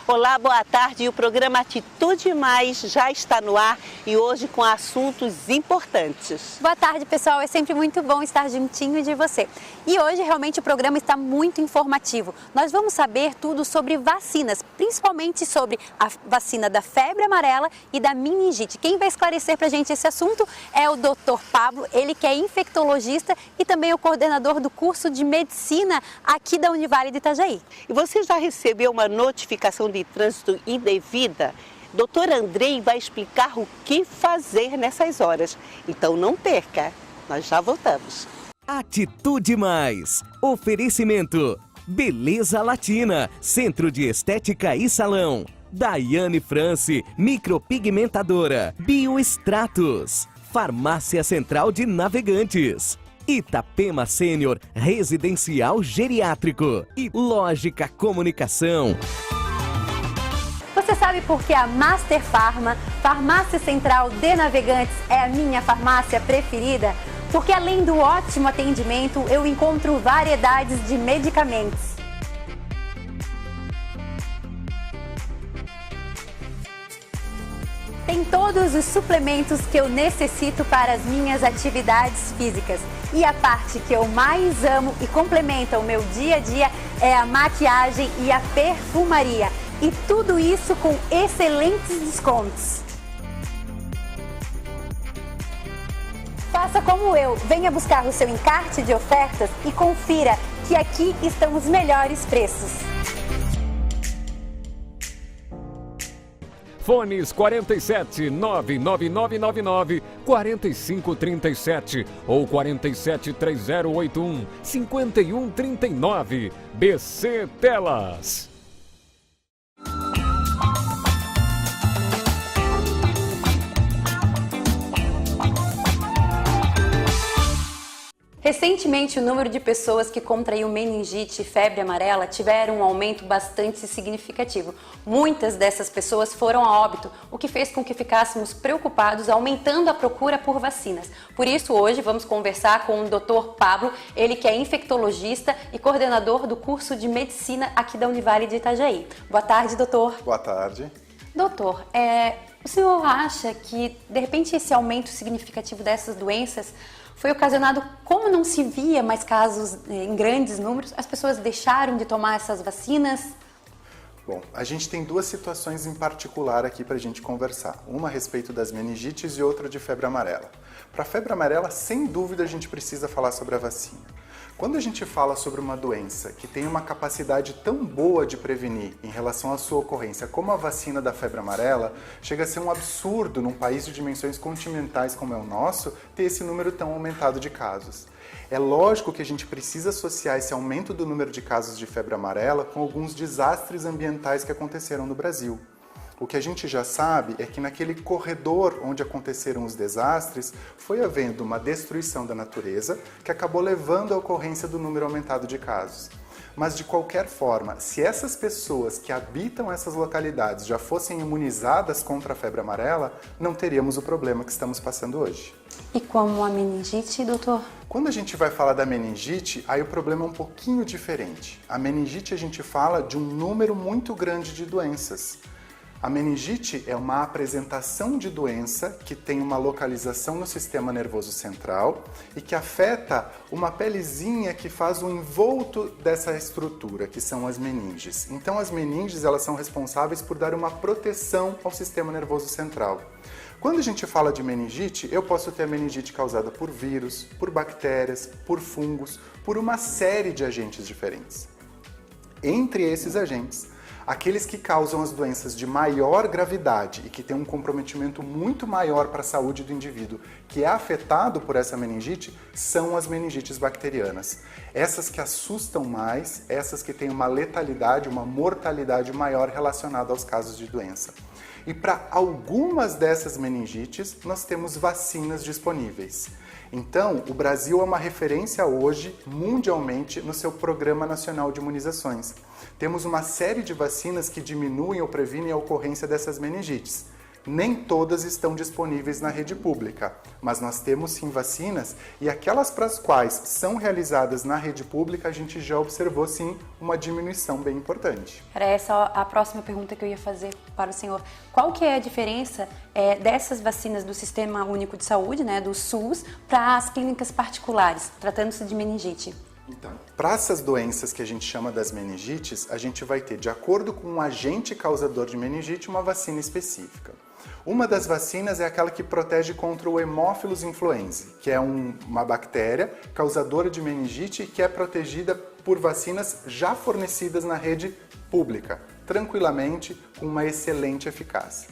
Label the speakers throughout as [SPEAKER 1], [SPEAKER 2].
[SPEAKER 1] Olá, boa tarde. E o programa Atitude Mais já está no ar e hoje com assuntos importantes.
[SPEAKER 2] Boa tarde, pessoal. É sempre muito bom estar juntinho de você. E hoje realmente o programa está muito informativo. Nós vamos saber tudo sobre vacinas, principalmente sobre a vacina da febre amarela e da meningite. Quem vai esclarecer para a gente esse assunto é o Dr. Pablo, ele que é infectologista e também o coordenador do curso de medicina aqui da Univale de Itajaí.
[SPEAKER 1] E você já recebeu uma notificação de trânsito indevida? Doutor Andrei vai explicar o que fazer nessas horas. Então não perca, nós já voltamos.
[SPEAKER 3] Atitude Mais. Oferecimento. Beleza Latina, Centro de Estética e Salão. Daiane France, micropigmentadora. Bioextratos. Farmácia Central de Navegantes. Itapema Sênior, Residencial Geriátrico. E Lógica Comunicação.
[SPEAKER 2] Você sabe por que a Master Farma, Farmácia Central de Navegantes, é a minha farmácia preferida? Porque além do ótimo atendimento, eu encontro variedades de medicamentos. Tem todos os suplementos que eu necessito para as minhas atividades físicas. E a parte que eu mais amo e complementa o meu dia a dia é a maquiagem e a perfumaria. E tudo isso com excelentes descontos. Faça como eu, venha buscar o seu encarte de ofertas e confira que aqui estão os melhores preços.
[SPEAKER 4] Fones 47 99999 4537 ou 47 3081 5139. BC Telas.
[SPEAKER 2] Recentemente, o número de pessoas que contraíram meningite e febre amarela tiveram um aumento bastante significativo. Muitas dessas pessoas foram a óbito, o que fez com que ficássemos preocupados, aumentando a procura por vacinas. Por isso, hoje vamos conversar com o Dr. Pablo, ele que é infectologista e coordenador do curso de medicina aqui da Univale de Itajaí. Boa tarde, doutor.
[SPEAKER 5] Boa tarde.
[SPEAKER 2] Doutor, o senhor acha que, de repente, esse aumento significativo dessas doenças foi ocasionado, como não se via mais casos em grandes números, as pessoas deixaram de tomar essas vacinas?
[SPEAKER 5] Bom, a gente tem duas situações em particular aqui para a gente conversar. Uma a respeito das meningites e outra de febre amarela. Para a febre amarela, sem dúvida, a gente precisa falar sobre a vacina. Quando a gente fala sobre uma doença que tem uma capacidade tão boa de prevenir em relação à sua ocorrência como a vacina da febre amarela, chega a ser um absurdo num país de dimensões continentais como é o nosso ter esse número tão aumentado de casos. É lógico que a gente precisa associar esse aumento do número de casos de febre amarela com alguns desastres ambientais que aconteceram no Brasil. O que a gente já sabe é que naquele corredor onde aconteceram os desastres, foi havendo uma destruição da natureza que acabou levando à ocorrência do número aumentado de casos. Mas de qualquer forma, se essas pessoas que habitam essas localidades já fossem imunizadas contra a febre amarela, não teríamos o problema que estamos passando hoje.
[SPEAKER 2] E como a meningite, doutor?
[SPEAKER 5] Quando a gente vai falar da meningite, aí o problema é um pouquinho diferente. A meningite a gente fala de um número muito grande de doenças. A meningite é uma apresentação de doença que tem uma localização no sistema nervoso central e que afeta uma pelezinha que faz o envolto dessa estrutura, que são as meninges. Então as meninges elas são responsáveis por dar uma proteção ao sistema nervoso central. Quando a gente fala de meningite, eu posso ter a meningite causada por vírus, por bactérias, por fungos, por uma série de agentes diferentes. Entre esses agentes, aqueles que causam as doenças de maior gravidade e que têm um comprometimento muito maior para a saúde do indivíduo que é afetado por essa meningite são as meningites bacterianas. Essas que assustam mais, essas que têm uma letalidade, uma mortalidade maior relacionada aos casos de doença. E para algumas dessas meningites, nós temos vacinas disponíveis. Então, o Brasil é uma referência hoje, mundialmente, no seu Programa Nacional de Imunizações. Temos uma série de vacinas que diminuem ou previnem a ocorrência dessas meningites. Nem todas estão disponíveis na rede pública, mas nós temos sim vacinas e aquelas para as quais são realizadas na rede pública, a gente já observou sim uma diminuição bem importante.
[SPEAKER 2] Era essa a próxima pergunta que eu ia fazer para o senhor. Qual que é a diferença dessas vacinas do Sistema Único de Saúde, né, do SUS, para as clínicas particulares, tratando-se de meningite?
[SPEAKER 5] Então, para essas doenças que a gente chama das meningites, a gente vai ter, de acordo com o agente causador de meningite, uma vacina específica. Uma das vacinas é aquela que protege contra o Haemophilus influenzae, que é uma bactéria causadora de meningite que é protegida por vacinas já fornecidas na rede pública, tranquilamente, com uma excelente eficácia.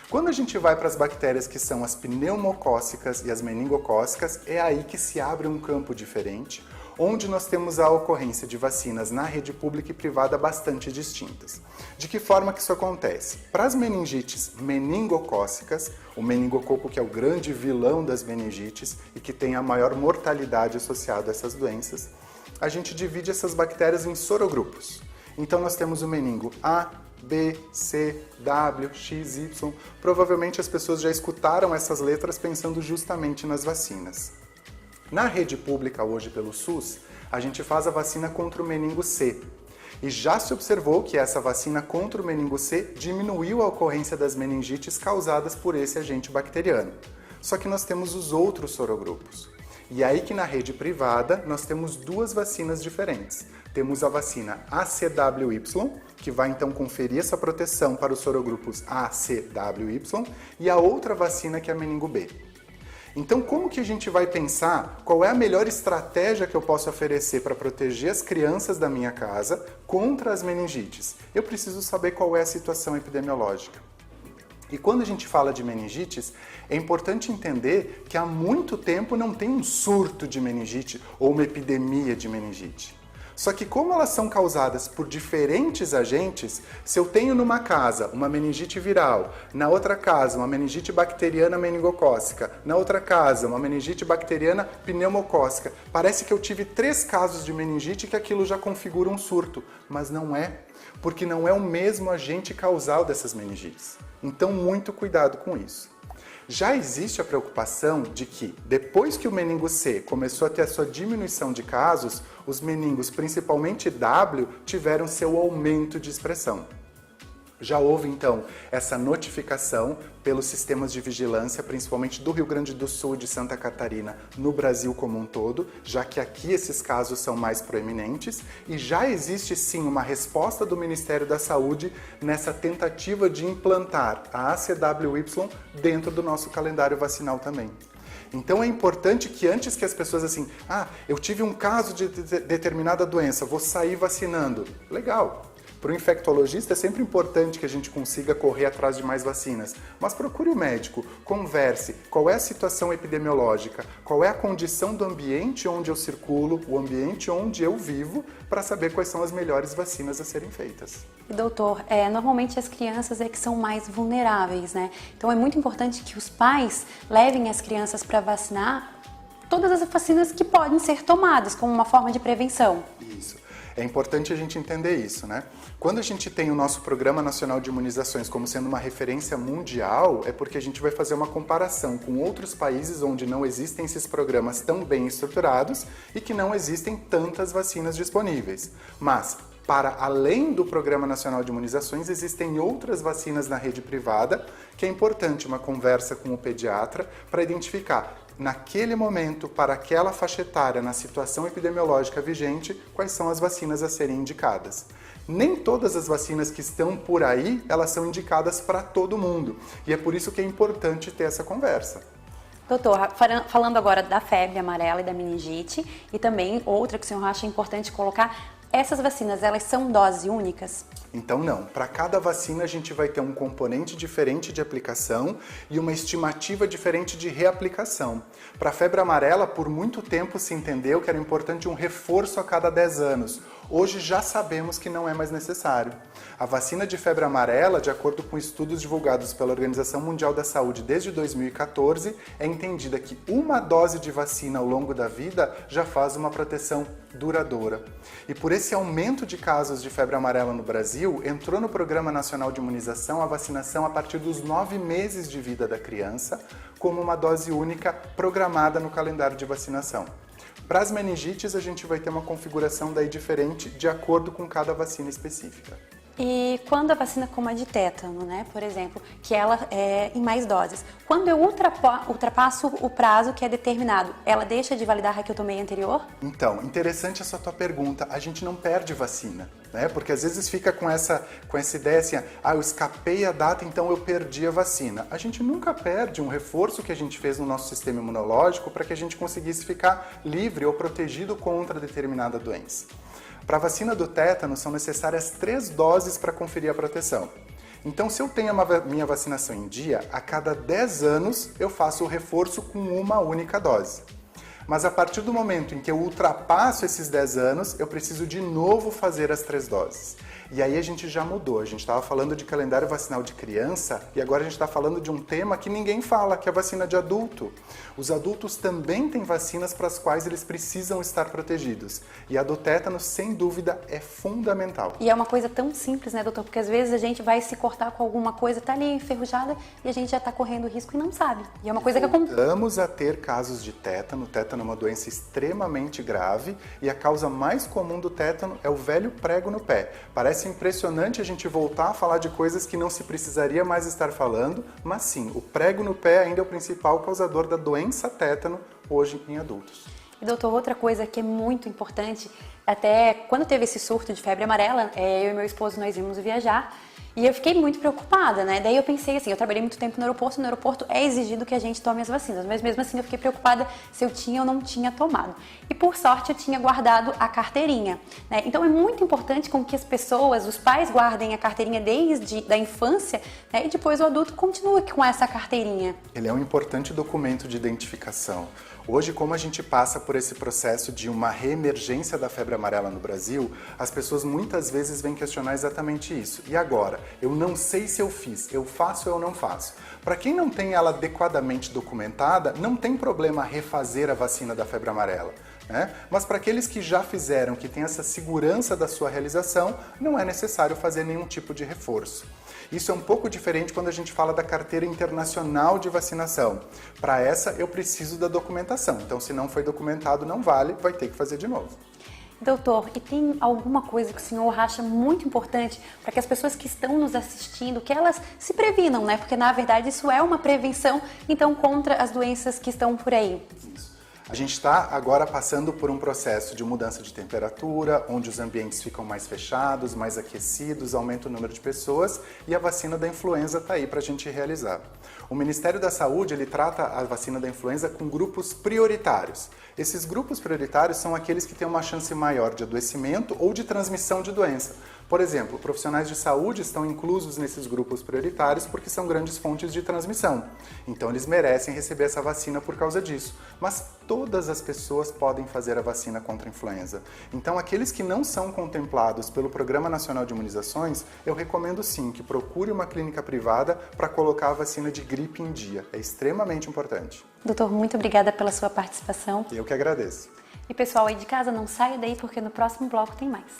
[SPEAKER 5] Quando a gente vai para as bactérias que são as pneumocócicas e as meningocócicas, é aí que se abre um campo diferente, onde nós temos a ocorrência de vacinas na rede pública e privada bastante distintas. De que forma que isso acontece? Para as meningites meningocócicas, o meningococo que é o grande vilão das meningites e que tem a maior mortalidade associada a essas doenças, a gente divide essas bactérias em sorogrupos. Então nós temos o meningo A, B, C, W, X, Y. Provavelmente as pessoas já escutaram essas letras pensando justamente nas vacinas. Na rede pública hoje pelo SUS, a gente faz a vacina contra o meningo C. E já se observou que essa vacina contra o meningo C diminuiu a ocorrência das meningites causadas por esse agente bacteriano. Só que nós temos os outros sorogrupos. E aí que na rede privada nós temos duas vacinas diferentes. Temos a vacina ACWY, que vai então conferir essa proteção para os sorogrupos ACWY, e a outra vacina que é a meningo B. Então, como que a gente vai pensar qual é a melhor estratégia que eu posso oferecer para proteger as crianças da minha casa contra as meningites? Eu preciso saber qual é a situação epidemiológica. E quando a gente fala de meningites, é importante entender que há muito tempo não tem um surto de meningite ou uma epidemia de meningite. Só que como elas são causadas por diferentes agentes, se eu tenho numa casa uma meningite viral, na outra casa uma meningite bacteriana meningocócica, na outra casa uma meningite bacteriana pneumocócica, parece que eu tive 3 casos de meningite que aquilo já configura um surto, mas não é, porque não é o mesmo agente causal dessas meningites. Então muito cuidado com isso. Já existe a preocupação de que, depois que o meningo C começou a ter a sua diminuição de casos, os meningos, principalmente W, tiveram seu aumento de expressão. Já houve, então, essa notificação pelos sistemas de vigilância, principalmente do Rio Grande do Sul e de Santa Catarina, no Brasil como um todo, já que aqui esses casos são mais proeminentes, e já existe, sim, uma resposta do Ministério da Saúde nessa tentativa de implantar a ACWY dentro do nosso calendário vacinal também. Então é importante que antes que as pessoas assim, eu tive um caso de determinada doença, vou sair vacinando. Legal. Para o infectologista é sempre importante que a gente consiga correr atrás de mais vacinas, mas procure o médico, converse, qual é a situação epidemiológica, qual é a condição do ambiente onde eu circulo, o ambiente onde eu vivo, para saber quais são as melhores vacinas a serem feitas.
[SPEAKER 2] E doutor, normalmente as crianças que são mais vulneráveis, né? Então é muito importante que os pais levem as crianças para vacinar todas as vacinas que podem ser tomadas como uma forma de prevenção.
[SPEAKER 5] Isso. É importante a gente entender isso, né? Quando a gente tem o nosso Programa Nacional de Imunizações como sendo uma referência mundial, é porque a gente vai fazer uma comparação com outros países onde não existem esses programas tão bem estruturados e que não existem tantas vacinas disponíveis. Mas, para além do Programa Nacional de Imunizações, existem outras vacinas na rede privada, que é importante uma conversa com o pediatra para identificar naquele momento, para aquela faixa etária, na situação epidemiológica vigente, quais são as vacinas a serem indicadas. Nem todas as vacinas que estão por aí, elas são indicadas para todo mundo. E é por isso que é importante ter essa conversa.
[SPEAKER 2] Doutor, falando agora da febre amarela e da meningite, e também outra que o senhor acha importante colocar, essas vacinas, elas são doses únicas?
[SPEAKER 5] Então não, para cada vacina a gente vai ter um componente diferente de aplicação e uma estimativa diferente de reaplicação. Para a febre amarela, por muito tempo se entendeu que era importante um reforço a cada 10 anos. Hoje já sabemos que não é mais necessário. A vacina de febre amarela, de acordo com estudos divulgados pela Organização Mundial da Saúde desde 2014, é entendida que uma dose de vacina ao longo da vida já faz uma proteção duradoura. E por esse aumento de casos de febre amarela no Brasil, entrou no Programa Nacional de Imunização a vacinação a partir dos 9 meses de vida da criança, como uma dose única programada no calendário de vacinação. Para as meningites, a gente vai ter uma configuração daí diferente de acordo com cada vacina específica.
[SPEAKER 2] E quando a vacina como a de tétano, né, por exemplo, que ela é em mais doses, quando eu ultrapasso o prazo que é determinado, ela deixa de validar a que eu tomei anterior?
[SPEAKER 5] Então, interessante essa tua pergunta. A gente não perde vacina, né? Porque às vezes fica com essa ideia assim, eu escapei a data, então eu perdi a vacina. A gente nunca perde um reforço que a gente fez no nosso sistema imunológico para que a gente conseguisse ficar livre ou protegido contra determinada doença. Para a vacina do tétano, são necessárias 3 doses para conferir a proteção. Então, se eu tenho a minha vacinação em dia, a cada 10 anos eu faço o reforço com uma única dose. Mas a partir do momento em que eu ultrapasso esses 10 anos, eu preciso de novo fazer as 3 doses. E aí a gente já mudou, a gente estava falando de calendário vacinal de criança e agora a gente está falando de um tema que ninguém fala, que é a vacina de adulto. Os adultos também têm vacinas para as quais eles precisam estar protegidos. E a do tétano, sem dúvida, é fundamental.
[SPEAKER 2] E é uma coisa tão simples, né, doutor? Porque às vezes a gente vai se cortar com alguma coisa, tá ali enferrujada e a gente já está correndo risco e não sabe. E é uma coisa que acontece.
[SPEAKER 5] Voltamos a ter casos de tétano. O tétano é uma doença extremamente grave e a causa mais comum do tétano é o velho prego no pé. Parece impressionante a gente voltar a falar de coisas que não se precisaria mais estar falando, mas sim, o prego no pé ainda é o principal causador da doença tétano hoje em adultos.
[SPEAKER 2] E doutor, outra coisa que é muito importante, até quando teve esse surto de febre amarela, eu e meu esposo nós íamos viajar e eu fiquei muito preocupada, né? Daí eu pensei assim, eu trabalhei muito tempo no aeroporto é exigido que a gente tome as vacinas, mas mesmo assim eu fiquei preocupada se eu tinha ou não tinha tomado. E por sorte eu tinha guardado a carteirinha, né? Então é muito importante com que as pessoas, os pais guardem a carteirinha desde a infância, né? E depois o adulto continue com essa carteirinha.
[SPEAKER 5] Ele é um importante documento de identificação. Hoje, como a gente passa por esse processo de uma reemergência da febre amarela no Brasil, as pessoas muitas vezes vêm questionar exatamente isso. E agora? Eu não sei se eu fiz, eu faço ou eu não faço. Para quem não tem ela adequadamente documentada, não tem problema refazer a vacina da febre amarela. Mas para aqueles que já fizeram, que têm essa segurança da sua realização, não é necessário fazer nenhum tipo de reforço. Isso é um pouco diferente quando a gente fala da carteira internacional de vacinação. Para essa, eu preciso da documentação. Então, se não foi documentado, não vale, vai ter que fazer de novo.
[SPEAKER 2] Doutor, e tem alguma coisa que o senhor acha muito importante para que as pessoas que estão nos assistindo, que elas se previnam, né? Porque, na verdade, isso é uma prevenção, então, contra as doenças que estão por aí.
[SPEAKER 5] Isso. A gente está agora passando por um processo de mudança de temperatura, onde os ambientes ficam mais fechados, mais aquecidos, aumenta o número de pessoas e a vacina da influenza está aí para a gente realizar. O Ministério da Saúde ele trata a vacina da influenza com grupos prioritários. Esses grupos prioritários são aqueles que têm uma chance maior de adoecimento ou de transmissão de doença. Por exemplo, profissionais de saúde estão inclusos nesses grupos prioritários porque são grandes fontes de transmissão. Então eles merecem receber essa vacina por causa disso. Mas todas as pessoas podem fazer a vacina contra a influenza. Então aqueles que não são contemplados pelo Programa Nacional de Imunizações, eu recomendo sim que procure uma clínica privada para colocar a vacina de gripe em dia. É extremamente importante.
[SPEAKER 2] Doutor, muito obrigada pela sua participação.
[SPEAKER 5] Eu que agradeço.
[SPEAKER 2] E pessoal aí de casa, não saia daí porque no próximo bloco tem mais.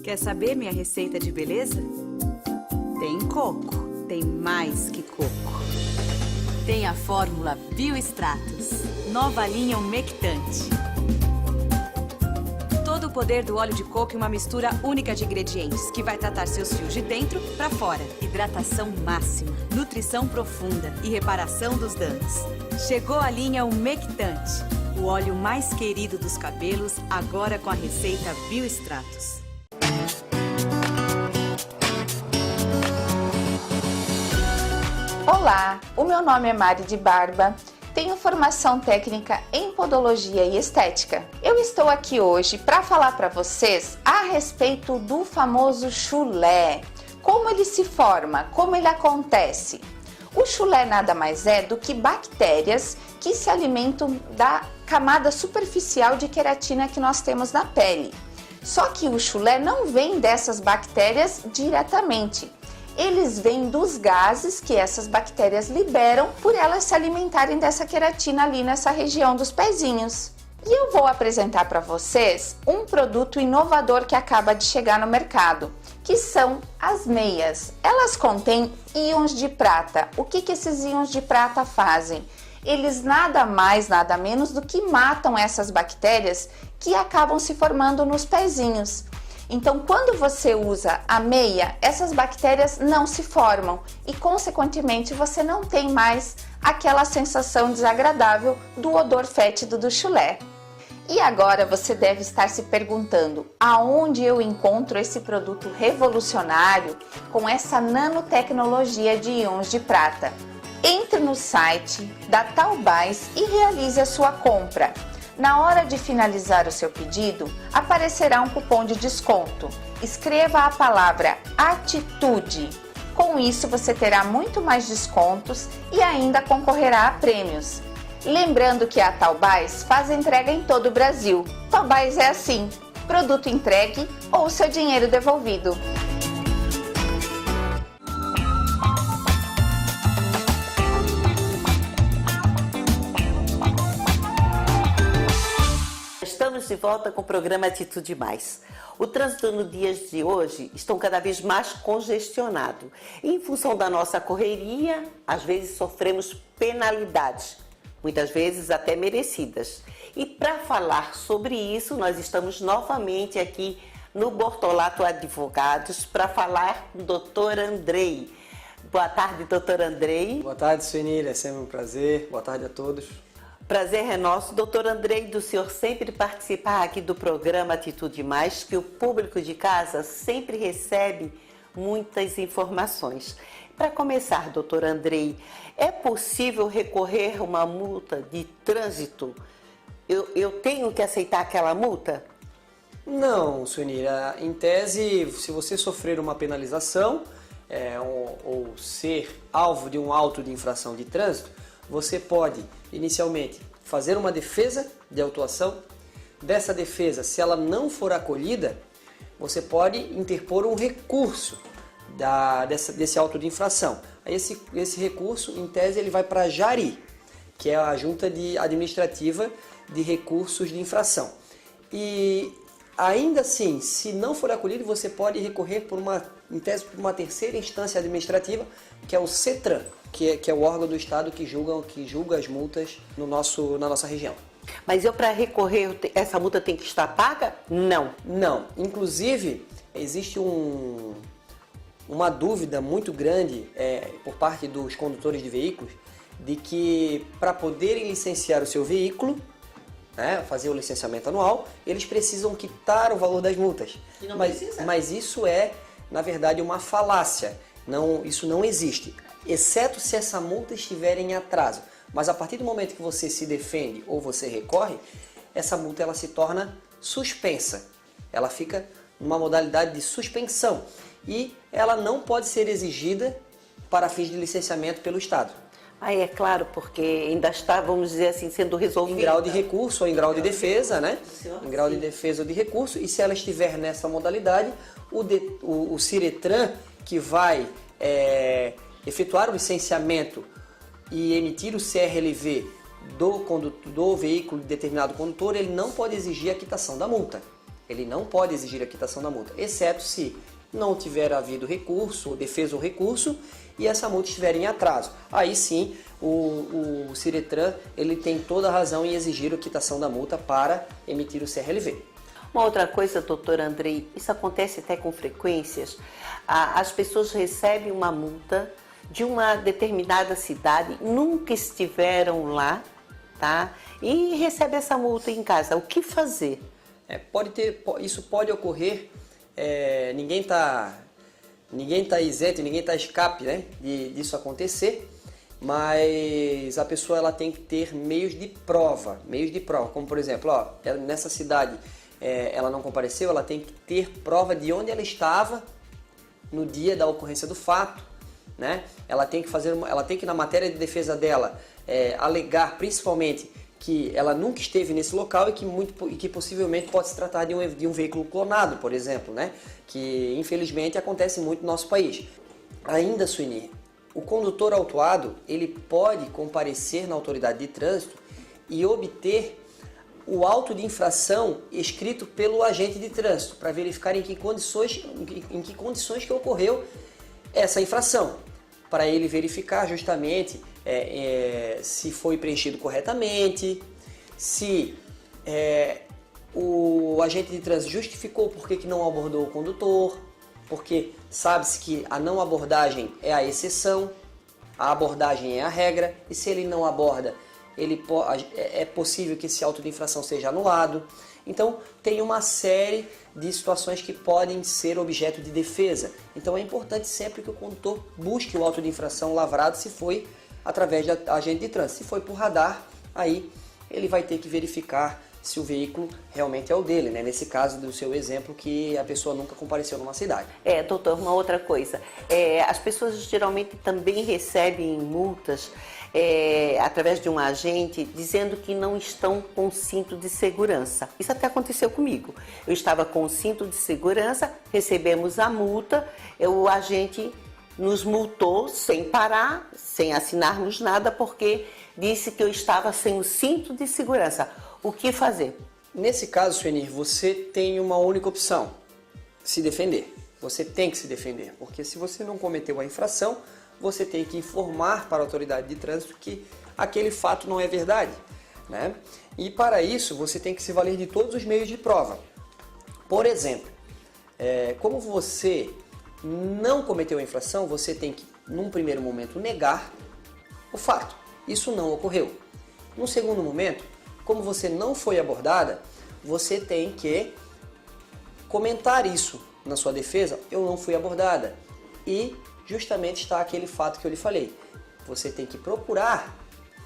[SPEAKER 6] Quer saber minha receita de beleza? Tem coco, tem mais que coco. Tem a fórmula Biostratos, nova linha umectante. Todo o poder do óleo de coco e uma mistura única de ingredientes que vai tratar seus fios de dentro para fora. Hidratação máxima, nutrição profunda e reparação dos danos. Chegou a linha umectante, o óleo mais querido dos cabelos, agora com a receita Biostratos.
[SPEAKER 7] Olá, o meu nome é Mari de Barba, tenho formação técnica em podologia e estética. Eu estou aqui hoje para falar para vocês a respeito do famoso chulé, como ele se forma, como ele acontece. O chulé nada mais é do que bactérias que se alimentam da camada superficial de queratina que nós temos na pele. Só que o chulé não vem dessas bactérias diretamente. Eles vêm dos gases que essas bactérias liberam por elas se alimentarem dessa queratina ali nessa região dos pezinhos. E eu vou apresentar para vocês um produto inovador que acaba de chegar no mercado, que são as meias. Elas contêm íons de prata. O que esses íons de prata fazem? Eles nada mais, nada menos do que matam essas bactérias que acabam se formando nos pezinhos. Então, quando você usa a meia, essas bactérias não se formam e, consequentemente, você não tem mais aquela sensação desagradável do odor fétido do chulé. E agora você deve estar se perguntando aonde eu encontro esse produto revolucionário com essa nanotecnologia de íons de prata. Entre no site da Taubás e realize a sua compra. Na hora de finalizar o seu pedido, aparecerá um cupom de desconto. Escreva a palavra ATITUDE. Com isso, você terá muito mais descontos e ainda concorrerá a prêmios. Lembrando que a Taubás faz entrega em todo o Brasil. Taubás é assim, produto entregue ou seu dinheiro devolvido.
[SPEAKER 1] Estamos de volta com o programa Atitude Mais. O trânsito nos dias de hoje estão cada vez mais congestionado. Em função da nossa correria, às vezes sofremos penalidades, muitas vezes até merecidas. E para falar sobre isso, nós estamos novamente aqui no Bortolato Advogados para falar com o doutor Andrei. Boa tarde, doutor Andrei.
[SPEAKER 8] Boa tarde, Sueli, é sempre um prazer. Boa tarde a todos.
[SPEAKER 1] Prazer é nosso, doutor Andrei, do senhor sempre participar aqui do programa Atitude Mais, que o público de casa sempre recebe muitas informações. Para começar, doutor Andrei, é possível recorrer a uma multa de trânsito? Eu tenho que aceitar aquela multa?
[SPEAKER 8] Não, Suenira. Em tese, se você sofrer uma penalização ou ser alvo de um auto de infração de trânsito, você pode, inicialmente, fazer uma defesa de autuação. Dessa defesa, se ela não for acolhida, você pode interpor um recurso desse auto de infração. Esse recurso, em tese, ele vai para a JARI, que é a Junta Administrativa de Recursos de Infração. E ainda assim, se não for acolhido, você pode recorrer em tese, por uma terceira instância administrativa, que é o CETRAN, que é o órgão do Estado que julga as multas na nossa região.
[SPEAKER 1] Mas para recorrer, essa multa tem que estar paga? Não.
[SPEAKER 8] Não. Inclusive, existe uma dúvida muito grande por parte dos condutores de veículos de que, para poderem licenciar o seu veículo, fazer o licenciamento anual, eles precisam quitar o valor das multas. Mas isso é, na verdade, uma falácia. Isso não existe, exceto se essa multa estiver em atraso. Mas a partir do momento que você se defende ou você recorre, essa multa ela se torna suspensa. Ela fica numa modalidade de suspensão e ela não pode ser exigida para fins de licenciamento pelo Estado.
[SPEAKER 1] Aí é claro, porque ainda está, vamos dizer assim, sendo resolvida.
[SPEAKER 8] Em grau de recurso ou em grau de defesa, né? Em grau de defesa ou de recurso. E se ela estiver nessa modalidade, o CIRETRAN, que vai efetuar o licenciamento e emitir o CRLV do veículo de determinado condutor, ele não pode exigir a quitação da multa. Ele não pode exigir a quitação da multa, exceto se não tiver havido recurso, defesa ou recurso, e essa multa estiver em atraso. Aí sim, o CIRETRAN ele tem toda a razão em exigir a quitação da multa para emitir o CRLV.
[SPEAKER 1] Uma outra coisa, doutor Andrei, isso acontece até com frequências. As pessoas recebem uma multa de uma determinada cidade, nunca estiveram lá, tá? E recebe essa multa em casa. O que fazer?
[SPEAKER 8] Isso pode ocorrer, ninguém está isento, ninguém está escape, né, disso acontecer, mas a pessoa ela tem que ter meios de prova, como por exemplo, nessa cidade ela não compareceu, ela tem que ter prova de onde ela estava no dia da ocorrência do fato, né? Ela tem que na matéria de defesa dela alegar principalmente que ela nunca esteve nesse local e que possivelmente pode se tratar de um veículo clonado, por exemplo, né? Que infelizmente acontece muito no nosso país. Ainda, Suini, o condutor autuado ele pode comparecer na autoridade de trânsito e obter o auto de infração escrito pelo agente de trânsito para verificar em que condições que ocorreu essa infração, para ele verificar justamente se foi preenchido corretamente, se o agente de trânsito justificou por que não abordou o condutor, porque sabe-se que a não abordagem é a exceção, a abordagem é a regra, e se ele não aborda, é possível que esse auto de infração seja anulado. Então, tem uma série de situações que podem ser objeto de defesa. Então, é importante sempre que o condutor busque o auto de infração lavrado se foi através de agente de trânsito. Se foi por radar, aí ele vai ter que verificar se o veículo realmente é o dele, né? Nesse caso do seu exemplo, que a pessoa nunca compareceu numa cidade.
[SPEAKER 1] Doutor, uma outra coisa. As pessoas geralmente também recebem multas através de um agente dizendo que não estão com cinto de segurança. Isso até aconteceu comigo. Eu estava com o cinto de segurança, recebemos a multa, o agente nos multou sem parar, sem assinarmos nada, porque disse que eu estava sem o cinto de segurança. O que fazer?
[SPEAKER 8] Nesse caso, Suenir, você tem uma única opção: se defender. Você tem que se defender, porque se você não cometeu a infração, você tem que informar para a autoridade de trânsito que aquele fato não é verdade, né? E para isso, você tem que se valer de todos os meios de prova. Por exemplo, como você não cometeu a infração, você tem que, num primeiro momento, negar o fato. Isso não ocorreu. Num segundo momento, como você não foi abordada, você tem que comentar isso na sua defesa: eu não fui abordada. E justamente está aquele fato que eu lhe falei. Você tem que procurar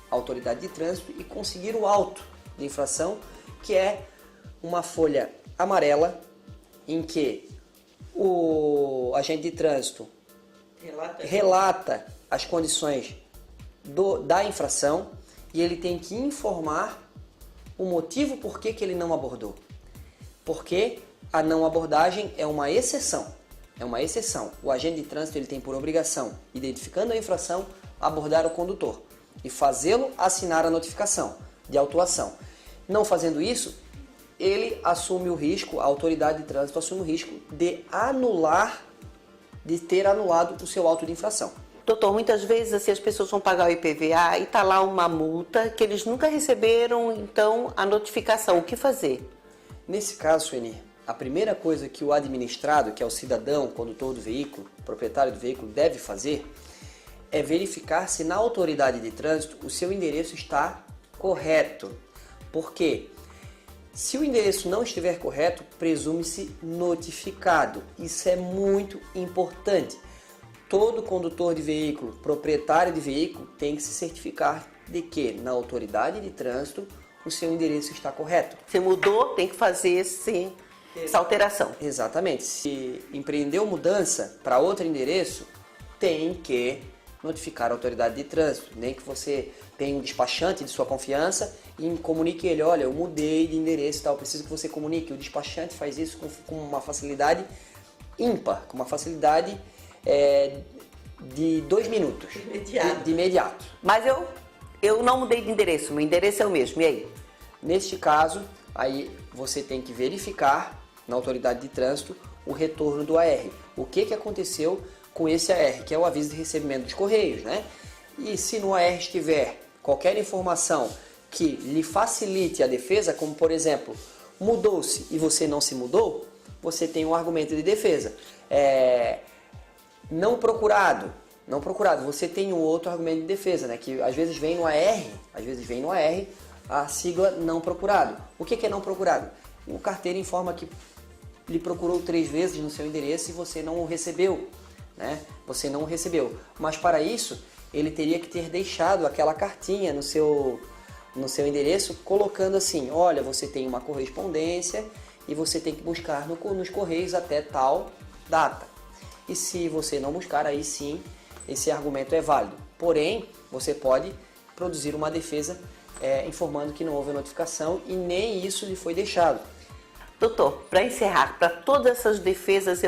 [SPEAKER 8] a autoridade de trânsito e conseguir o auto de infração, que é uma folha amarela em que o agente de trânsito relata as condições da infração e ele tem que informar o motivo por que ele não abordou. Porque a não abordagem é uma exceção. É uma exceção. O agente de trânsito ele tem por obrigação, identificando a infração, abordar o condutor e fazê-lo assinar a notificação de autuação. Não fazendo isso, ele assume o risco, a autoridade de trânsito assume o risco de ter anulado o seu auto de infração.
[SPEAKER 1] Doutor, muitas vezes assim, as pessoas vão pagar o IPVA e está lá uma multa que eles nunca receberam, então, a notificação. O que fazer?
[SPEAKER 8] Nesse caso, Suenir, a primeira coisa que o administrado, que é o cidadão, condutor do veículo, proprietário do veículo, deve fazer é verificar se na autoridade de trânsito o seu endereço está correto. Por quê? Se o endereço não estiver correto, presume-se notificado. Isso é muito importante. Todo condutor de veículo, proprietário de veículo, tem que se certificar de que na autoridade de trânsito o seu endereço está correto.
[SPEAKER 1] Se mudou, tem que fazer essa alteração.
[SPEAKER 8] Exatamente. Se empreendeu mudança para outro endereço, tem que notificar a autoridade de trânsito. Nem que você tenha um despachante de sua confiança e comunique ele: olha, eu mudei de endereço e tal, preciso que você comunique. O despachante faz isso com uma facilidade ímpar, com uma facilidade de 2 minutos. De imediato.
[SPEAKER 1] Mas eu não mudei de endereço, meu endereço é o mesmo, e aí?
[SPEAKER 8] Neste caso, aí você tem que verificar na autoridade de trânsito o retorno do AR. O que aconteceu com esse AR, que é o aviso de recebimento dos correios, né? E se no AR estiver qualquer informação que lhe facilite a defesa, como por exemplo, mudou-se e você não se mudou, você tem um argumento de defesa. Não procurado, você tem um outro argumento de defesa, né? Que às vezes vem no AR, a sigla não procurado. O que é não procurado? O carteiro informa que lhe procurou 3 vezes no seu endereço e você não o recebeu, né? Você não o recebeu. Mas para isso, ele teria que ter deixado aquela cartinha no seu endereço, colocando assim: olha, você tem uma correspondência e você tem que buscar nos correios até tal data. E se você não buscar, aí sim esse argumento é válido. Porém, você pode produzir uma defesa informando que não houve notificação e nem isso lhe foi deixado.
[SPEAKER 1] Doutor, para encerrar, para todas essas defesas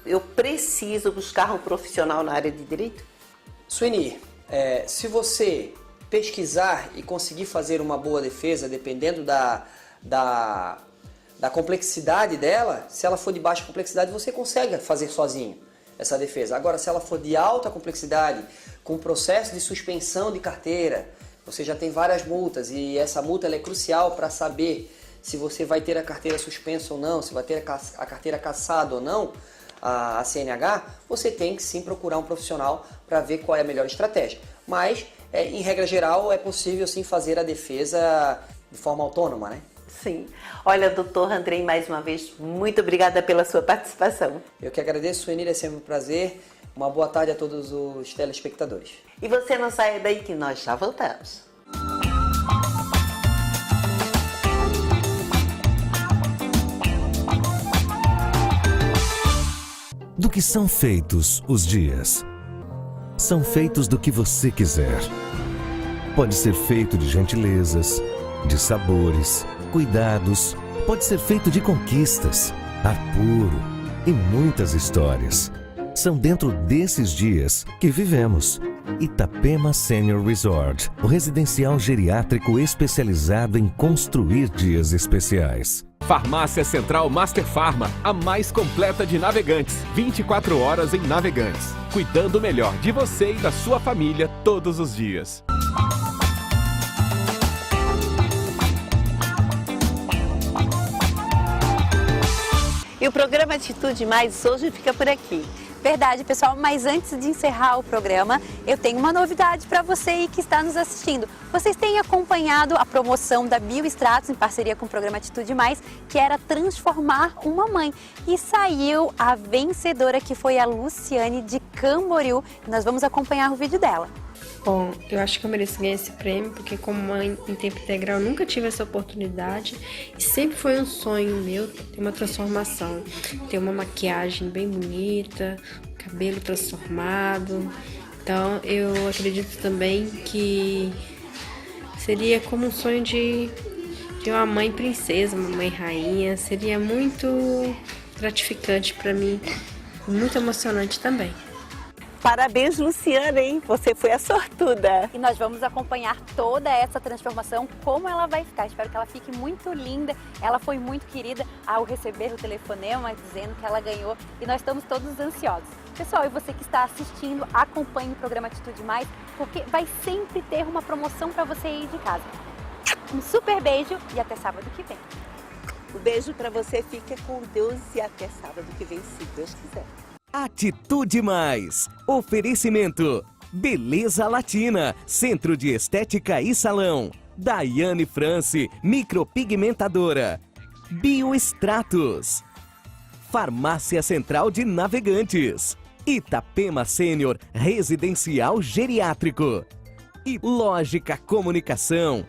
[SPEAKER 1] eu preciso buscar um profissional na área de direito?
[SPEAKER 8] Sueni, se você pesquisar e conseguir fazer uma boa defesa, dependendo da complexidade dela, se ela for de baixa complexidade, você consegue fazer sozinho essa defesa. Agora, se ela for de alta complexidade, com processo de suspensão de carteira, você já tem várias multas e essa multa ela é crucial para saber se você vai ter a carteira suspensa ou não, se vai ter a carteira cassada ou não, a CNH, você tem que sim procurar um profissional para ver qual é a melhor estratégia. Mas, em regra geral, é possível sim fazer a defesa de forma autônoma, né?
[SPEAKER 1] Sim. Olha, doutor Andrei, mais uma vez, muito obrigada pela sua participação.
[SPEAKER 8] Eu que agradeço, Sueni, é sempre um prazer. Uma boa tarde a todos os telespectadores.
[SPEAKER 1] E você não saia daí que nós já voltamos.
[SPEAKER 3] Do que são feitos os dias? São feitos do que você quiser. Pode ser feito de gentilezas, de sabores, cuidados. Pode ser feito de conquistas, ar puro e muitas histórias. São dentro desses dias que vivemos. Itapema Senior Resort, o residencial geriátrico especializado em construir dias especiais.
[SPEAKER 4] Farmácia Central Master Farma, a mais completa de Navegantes. 24 horas em Navegantes. Cuidando melhor de você e da sua família todos os dias.
[SPEAKER 1] E o programa Atitude Mais hoje fica por aqui.
[SPEAKER 2] Verdade, pessoal, mas antes de encerrar o programa, eu tenho uma novidade para você aí que está nos assistindo. Vocês têm acompanhado a promoção da Bioextratos em parceria com o programa Atitude Mais, que era transformar uma mãe. E saiu a vencedora, que foi a Luciane de Camboriú. Nós vamos acompanhar o vídeo dela.
[SPEAKER 9] Bom, eu acho que eu mereço ganhar esse prêmio, porque como mãe em tempo integral eu nunca tive essa oportunidade e sempre foi um sonho meu ter uma transformação, ter uma maquiagem bem bonita, cabelo transformado. Então eu acredito também que seria como um sonho de uma mãe princesa, uma mãe rainha, seria muito gratificante para mim, muito emocionante também.
[SPEAKER 1] Parabéns, Luciana, hein? Você foi a sortuda.
[SPEAKER 2] E nós vamos acompanhar toda essa transformação, como ela vai ficar. Espero que ela fique muito linda. Ela foi muito querida ao receber o telefonema dizendo que ela ganhou e nós estamos todos ansiosos. Pessoal, e você que está assistindo, acompanhe o programa Atitude Mais, porque vai sempre ter uma promoção para você aí de casa. Um super beijo e até sábado que vem.
[SPEAKER 1] Um beijo para você, fica com Deus e até sábado que vem, se Deus quiser.
[SPEAKER 3] Atitude Mais. Oferecimento. Beleza Latina, Centro de Estética e Salão. Daiane France, micropigmentadora. Bioextratos. Farmácia Central de Navegantes. Itapema Sênior, residencial geriátrico. E Lógica Comunicação.